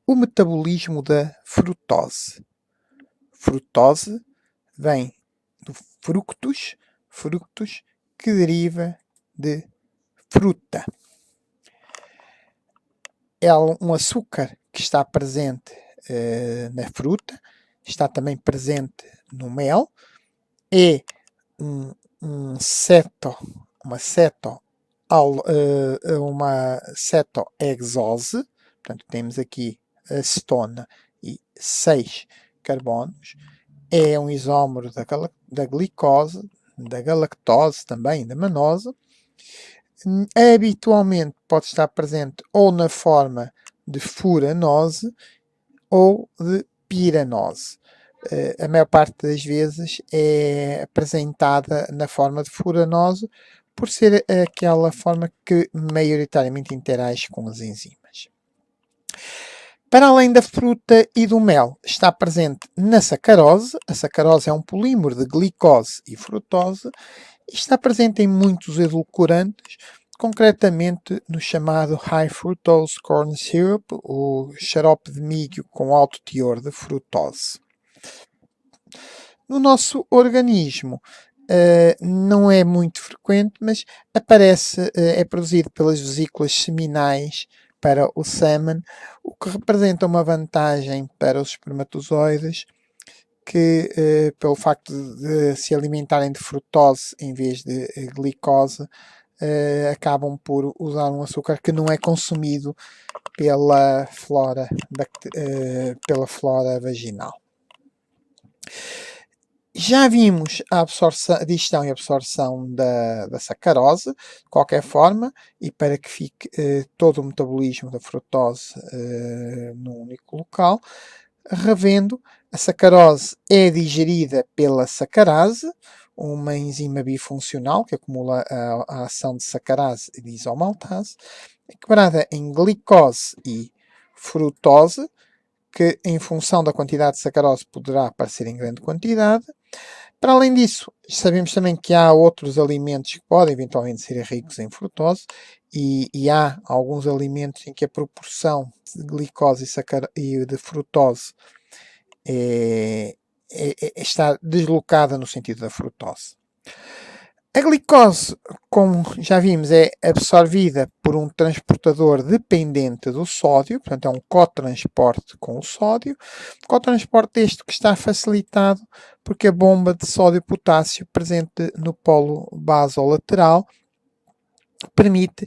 O metabolismo da frutose. Frutose vem do fructus, que deriva de fruta. É um açúcar que está presente na fruta, está também presente no mel, é uma cetoexose, portanto temos aqui acetona e 6 carbonos, é um isómero da glicose, da galactose também, da manose. Habitualmente pode estar presente ou na forma de furanose ou de piranose. A maior parte das vezes é apresentada na forma de furanose por ser aquela forma que maioritariamente interage com as enzimas. Para além da fruta e do mel, está presente na sacarose. A sacarose é um polímero de glicose e frutose e está presente em muitos edulcorantes, concretamente no chamado High Fructose Corn Syrup, o xarope de milho com alto teor de frutose. No nosso organismo, não é muito frequente, mas aparece, é produzido pelas vesículas seminais para o sêmen, o que representa uma vantagem para os espermatozoides que, pelo facto de se alimentarem de frutose em vez de glicose, acabam por usar um açúcar que não é consumido pela flora vaginal. Já vimos a digestão e absorção da sacarose, de qualquer forma, e para que fique todo o metabolismo da frutose num único local. Revendo, a sacarose é digerida pela sacarase, uma enzima bifuncional que acumula a ação de sacarase e de isomaltase, é quebrada em glicose e frutose, que em função da quantidade de sacarose poderá aparecer em grande quantidade. Para além disso, sabemos também que há outros alimentos que podem eventualmente ser ricos em frutose e há alguns alimentos em que a proporção de glicose e de frutose está deslocada no sentido da frutose. A glicose, como já vimos, é absorvida por um transportador dependente do sódio, portanto é um cotransporte com o sódio. Cotransporte este que está facilitado porque a bomba de sódio-potássio presente no polo basolateral permite,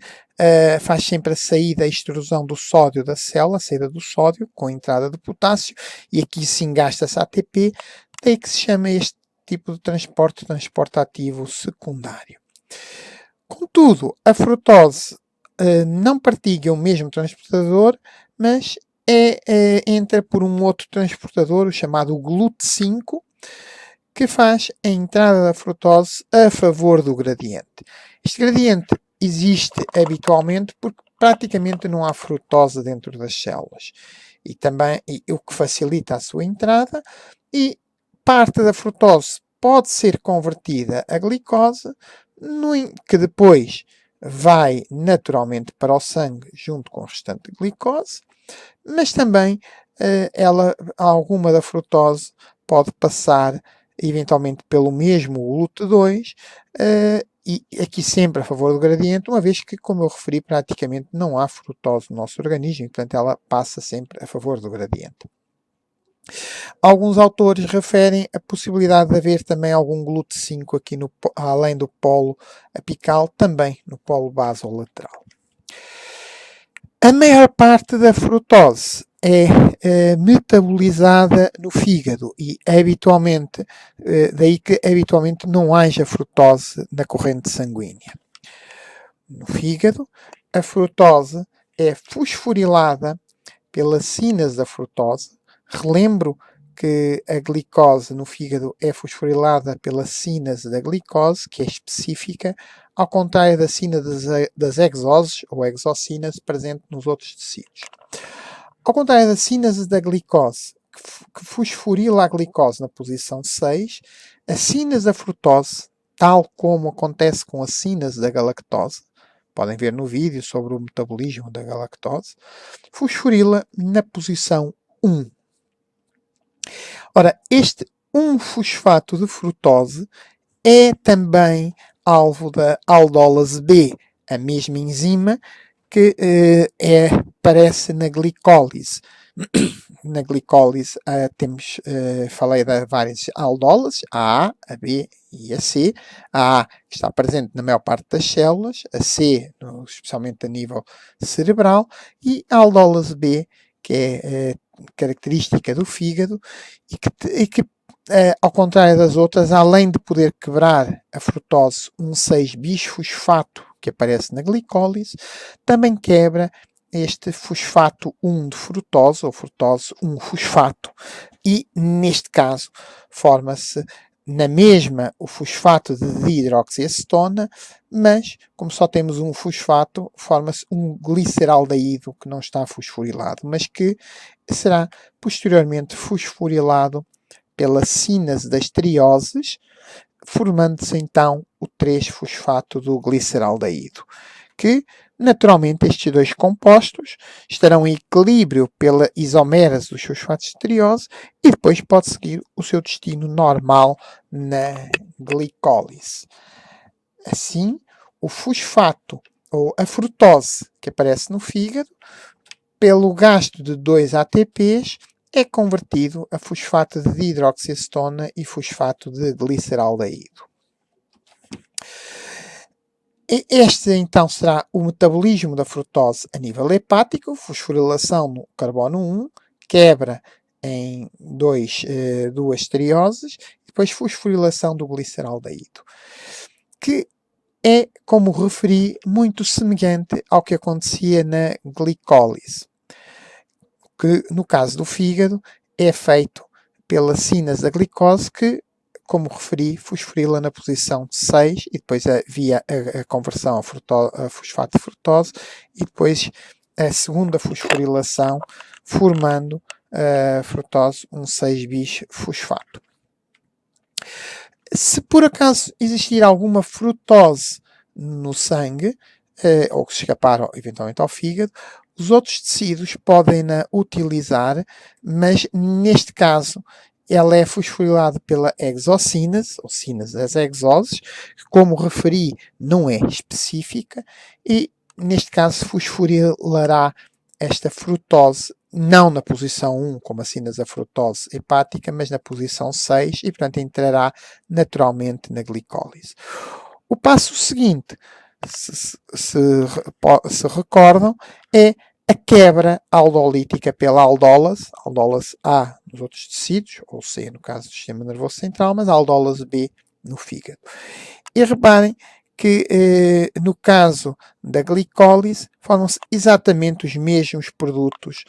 faz sempre a saída, a extrusão do sódio da célula, a saída do sódio com a entrada de potássio, e aqui sim gasta-se ATP, daí que se chama este tipo de transporte ativo secundário. Contudo, a frutose não partilha o mesmo transportador, mas entra por um outro transportador, o chamado GLUT5, que faz a entrada da frutose a favor do gradiente. Este gradiente existe habitualmente porque praticamente não há frutose dentro das células, e também o que facilita a sua entrada, e parte da frutose pode ser convertida a glicose, que depois vai naturalmente para o sangue junto com o restante de glicose, mas também alguma da frutose pode passar eventualmente pelo mesmo GLUT2, e aqui sempre a favor do gradiente, uma vez que, como eu referi, praticamente não há frutose no nosso organismo, e portanto ela passa sempre a favor do gradiente. Alguns autores referem a possibilidade de haver também algum GLUT5 aqui além do polo apical, também no polo basolateral. A maior parte da frutose é metabolizada no fígado e habitualmente, daí que habitualmente não haja frutose na corrente sanguínea. No fígado, a frutose é fosforilada pela sínase da frutose. Relembro que a glicose no fígado é fosforilada pela sínase da glicose, que é específica, ao contrário da sínase das exoses ou exossínase presente nos outros tecidos. Ao contrário da sínase da glicose, que fosforila a glicose na posição 6, a sínase da frutose, tal como acontece com a sínase da galactose, podem ver no vídeo sobre o metabolismo da galactose, fosforila na posição 1. Ora, este 1-fosfato de frutose é também alvo da aldólase B, a mesma enzima que aparece na glicólise. Na glicólise falei de várias aldólases, a A, a B e a C. A A está presente na maior parte das células, a C, especialmente a nível cerebral, e a aldólase B, que é característica do fígado e que ao contrário das outras, além de poder quebrar a frutose 1,6-bisfosfato que aparece na glicólise, também quebra este fosfato 1 de frutose, ou frutose 1-fosfato, e neste caso forma-se na mesma o fosfato de dihidroxiacetona, mas como só temos um fosfato, forma-se um gliceraldeído que não está fosforilado, mas que será posteriormente fosforilado pela sínase das trioses, formando-se então o 3-fosfato do gliceraldeído, que naturalmente estes dois compostos estarão em equilíbrio pela isomerase dos fosfatos de triose e depois pode seguir o seu destino normal na glicólise. Assim, o fosfato ou a frutose que aparece no fígado, pelo gasto de 2 ATPs, é convertido a fosfato de dihidroxiacetona e fosfato de gliceraldeído. Este então será o metabolismo da frutose a nível hepático, fosforilação no carbono 1, quebra em duas trioses e depois fosforilação do gliceraldeído, que é, como referi, muito semelhante ao que acontecia na glicólise, que no caso do fígado é feito pela sínase da glicose que, como referi, fosforila na posição 6 e depois via a conversão a fosfato de frutose e depois a segunda fosforilação formando a frutose 1,6-bisfosfato. Se por acaso existir alguma frutose no sangue, ou que se escapar eventualmente ao fígado, os outros tecidos podem-na utilizar, mas neste caso ela é fosforilada pela exossínase, ou sínase das exoses, que, como referi, não é específica, e neste caso fosforilará esta frutose não na posição 1, como a sínase da frutose hepática, mas na posição 6 e, portanto, entrará naturalmente na glicólise. O passo seguinte, se recordam, é a quebra aldolítica pela aldólase A nos outros tecidos, ou C no caso do sistema nervoso central, mas a aldólase B no fígado. E reparem que no caso da glicólise formam-se exatamente os mesmos produtos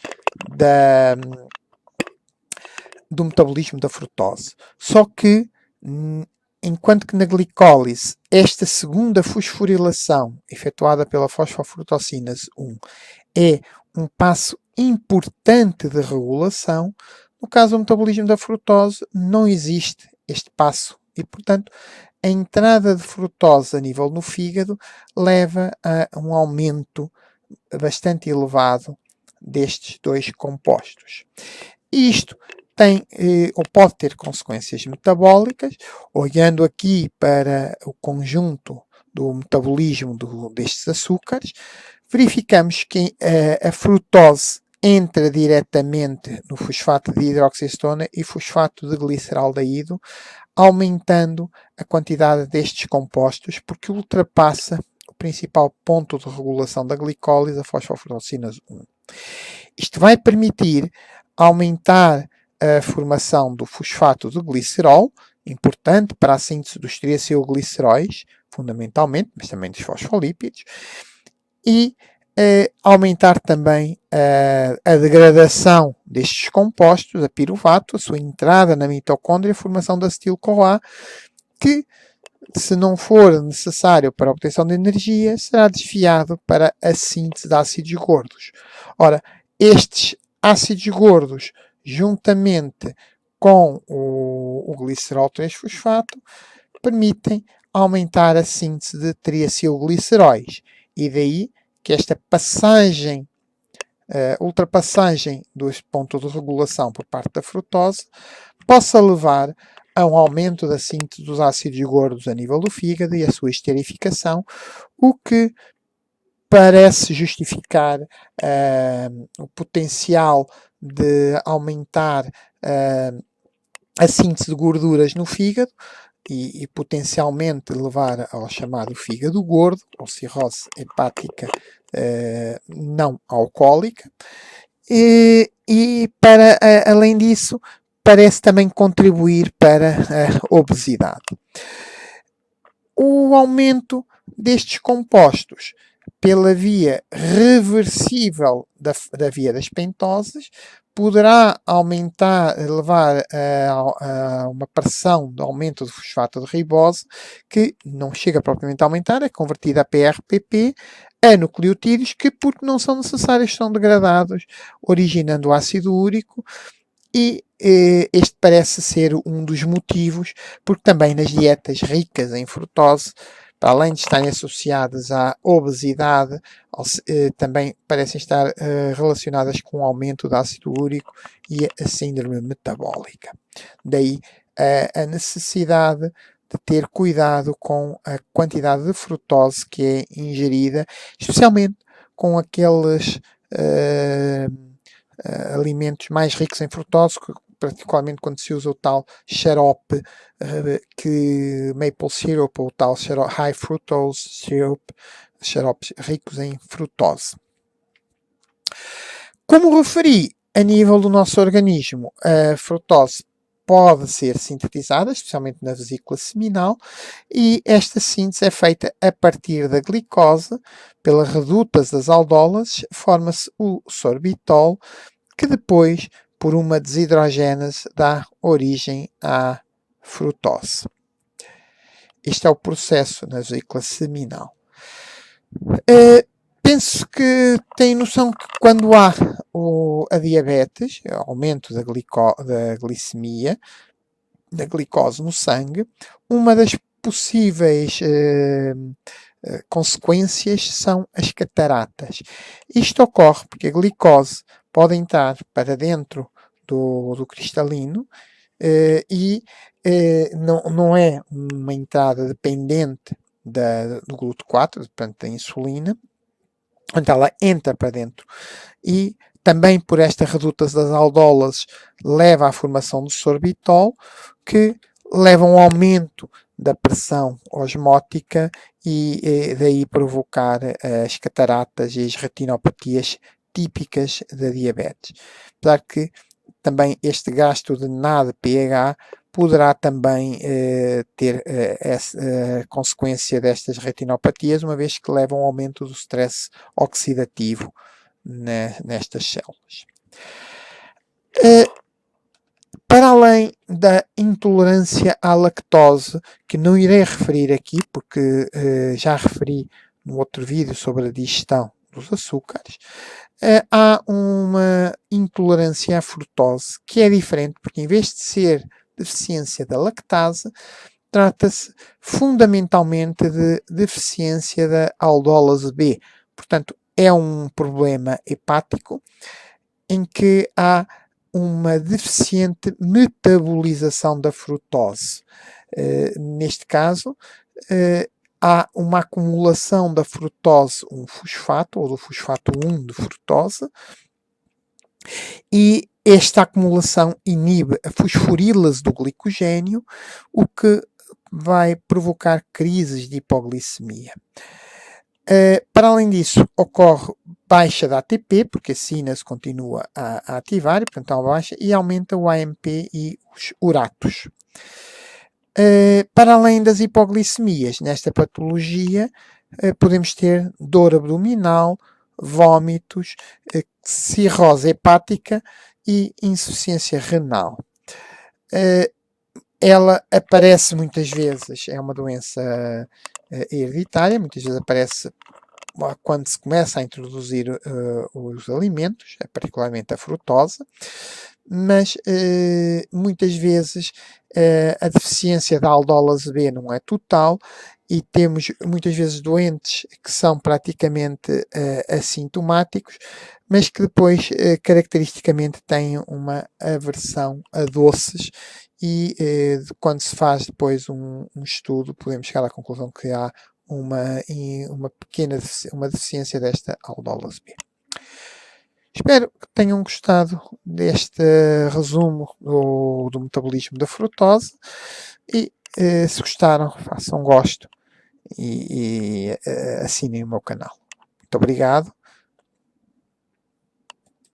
do metabolismo da frutose. Só que, enquanto que na glicólise esta segunda fosforilação efetuada pela fosfofrutossinase 1 é um passo importante de regulação, no caso do metabolismo da frutose não existe este passo e, portanto, a entrada de frutose a nível no fígado leva a um aumento bastante elevado destes dois compostos. Isto tem ou pode ter consequências metabólicas. Olhando aqui para o conjunto do metabolismo destes açúcares, verificamos que a frutose entra diretamente no fosfato de hidroxiacetona e fosfato de gliceraldeído, aumentando a quantidade destes compostos, porque ultrapassa o principal ponto de regulação da glicólise, a fosfofrutossinase 1. Isto vai permitir aumentar a formação do fosfato de glicerol, importante para a síntese dos triacilgliceróis, fundamentalmente, mas também dos fosfolípidos, e aumentar também a degradação destes compostos, a piruvato, a sua entrada na mitocôndria, a formação da acetil-CoA, que, se não for necessário para a obtenção de energia, será desviado para a síntese de ácidos gordos. Ora, estes ácidos gordos, juntamente com o glicerol 3-fosfato, permitem aumentar a síntese de triacilgliceróis. E daí que esta passagem, ultrapassagem do ponto de regulação por parte da frutose possa levar a um aumento da síntese dos ácidos gordos a nível do fígado e a sua esterificação, o que parece justificar o potencial de aumentar a síntese de gorduras no fígado e potencialmente levar ao chamado fígado gordo, ou cirrose hepática não alcoólica. E para, além disso, parece também contribuir para a obesidade. O aumento destes compostos pela via reversível da via das pentoses poderá aumentar, levar a uma pressão de aumento do fosfato de ribose, que não chega propriamente a aumentar, é convertida a PRPP, a nucleotídeos que, porque não são necessários, são degradados, originando ácido úrico, e este parece ser um dos motivos, porque também nas dietas ricas em frutose, para além de estarem associadas à obesidade, também parecem estar relacionadas com o aumento do ácido úrico e a síndrome metabólica. Daí a necessidade de ter cuidado com a quantidade de frutose que é ingerida, especialmente com aqueles alimentos mais ricos em frutose, particularmente quando se usa o tal xarope que maple syrup, ou o tal high fructose syrup, xaropes ricos em frutose. Como referi, a nível do nosso organismo, a frutose pode ser sintetizada, especialmente na vesícula seminal, e esta síntese é feita a partir da glicose, pelas redutas das aldólases, forma-se o sorbitol, que depois, por uma desidrogénese, dá origem à frutose. Este é o processo na vesícula seminal. Penso que tem noção que quando há a diabetes, aumento da glicemia, da glicose no sangue, uma das possíveis consequências são as cataratas. Isto ocorre porque a glicose pode entrar para dentro do cristalino e não é uma entrada dependente do GLUT4, portanto da insulina, onde ela entra para dentro e também por esta reduta das aldólases leva à formação do sorbitol, que leva a um aumento da pressão osmótica e daí provocar as cataratas e as retinopatias típicas da diabetes. Apesar que também este gasto de NADPH poderá também ter essa consequência destas retinopatias, uma vez que levam ao aumento do stress oxidativo nestas células. Para além da intolerância à lactose, que não irei referir aqui, porque já referi no outro vídeo sobre a digestão dos açúcares, há uma intolerância à frutose que é diferente, porque em vez de ser deficiência da lactase, trata-se fundamentalmente de deficiência da aldólase B. Portanto, é um problema hepático em que há uma deficiente metabolização da frutose. Neste caso, há uma acumulação da frutose, um fosfato, ou do fosfato 1 de frutose, e esta acumulação inibe a fosforílase do glicogênio, o que vai provocar crises de hipoglicemia. Para além disso, ocorre baixa da ATP, porque a sinase continua a ativar, e portanto há uma baixa, e aumenta o AMP e os uratos. Para além das hipoglicemias, nesta patologia podemos ter dor abdominal, vômitos, cirrose hepática e insuficiência renal. Ela aparece muitas vezes, é uma doença hereditária, muitas vezes aparece quando se começa a introduzir os alimentos, particularmente a frutose, mas muitas vezes a deficiência da aldólase B não é total e temos muitas vezes doentes que são praticamente assintomáticos, mas que depois caracteristicamente têm uma aversão a doces e quando se faz depois um estudo podemos chegar à conclusão que há uma pequena uma deficiência desta aldolase B. Espero que tenham gostado deste resumo do metabolismo da frutose e se gostaram, façam gosto e assinem o meu canal. Muito obrigado